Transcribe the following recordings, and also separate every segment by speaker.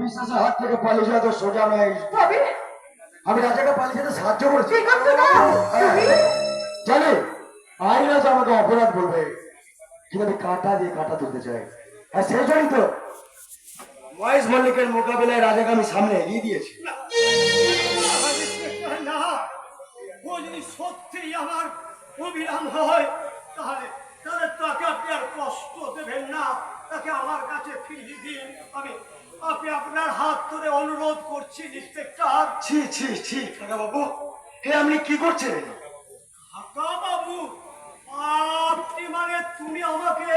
Speaker 1: বিশ্বাসের হাত থেকে পালিয়ে যাওয়া তো সোজা নয়।
Speaker 2: তবে
Speaker 1: আমি রাজাকে পালিয়ে যেতে সাহায্য করেছি।
Speaker 2: ঠিক আছে না তুমি
Speaker 1: জানি আইন আজ আমাকে অপরাধ বলবে, কিন্তু আমি কাঁটা দিয়ে কাঁটা তুলতে চাই। আর সেই জন্যই তো মহেশ মল্লিকের মোকাবিলায় রাজাকে আমি সামনে এগিয়ে দিয়েছি।
Speaker 3: না, ও যদি সত্যি আমার অবিরাম হয় তাহলে তাহলে তাকে আপনি আর কষ্ট দেবেন না, তাকে আমার কাছে ফিরিয়ে দিন। আপনি আপনার হাত ধরে অনুরোধ করছি ইন্সপেক্টর।
Speaker 1: ছি ছি ছি কাকা বাবু, হে আপনি কি করছেন?
Speaker 3: কাকা বাবু, আপনি মানে তুমি আমাকে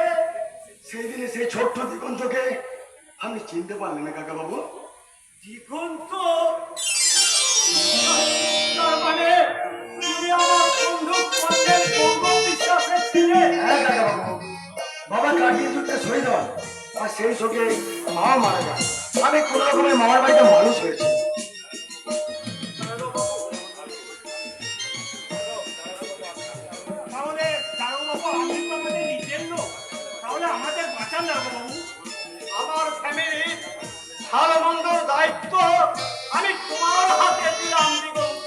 Speaker 1: সেই দিনে সেই ছোট্ট দিগন্তকে আপনি চিনতে পারলেন না কাকা বাবু?
Speaker 3: দিগন্ত? তার মানে তুমি আমার বন্ধু কর্নেল গৌরব বিশ্বাসের ছেলে?
Speaker 1: হ্যাঁ কাকা বাবু, বাবা কাটিয়ে যুদ্ধে শহীদ হন আর সেই শোকে মা মারা যায়। আমি কোন রকমের মামার বাড়িতে মানুষ হয়েছে।
Speaker 3: তাহলে দারোগাবু আপনি তো আমাদের নিজের লোক, তাহলে আমাদের বাঁচান দারোগাবু। আমার ফ্যামিলির ভালো মন্দর দায়িত্ব আমি তোমার হাতে দিলাম দিগন্ত।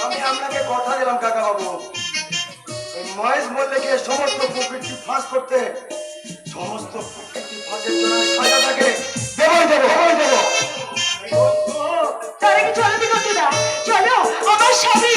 Speaker 1: আমি আপনাকে কথা দিলাম কাকা বাবু, এই মহেশ মল্লিকে সমস্ত প্রকৃতি ফাঁস করতে, সমস্ত প্রকৃতি ফাঁসের জন্য আমি সাজা থাকে দেবই দেবো, দেবই দেবো।
Speaker 3: দিগন্ত,
Speaker 2: তার আগে চলো দিগন্ত দা, চলো আমার স্বামী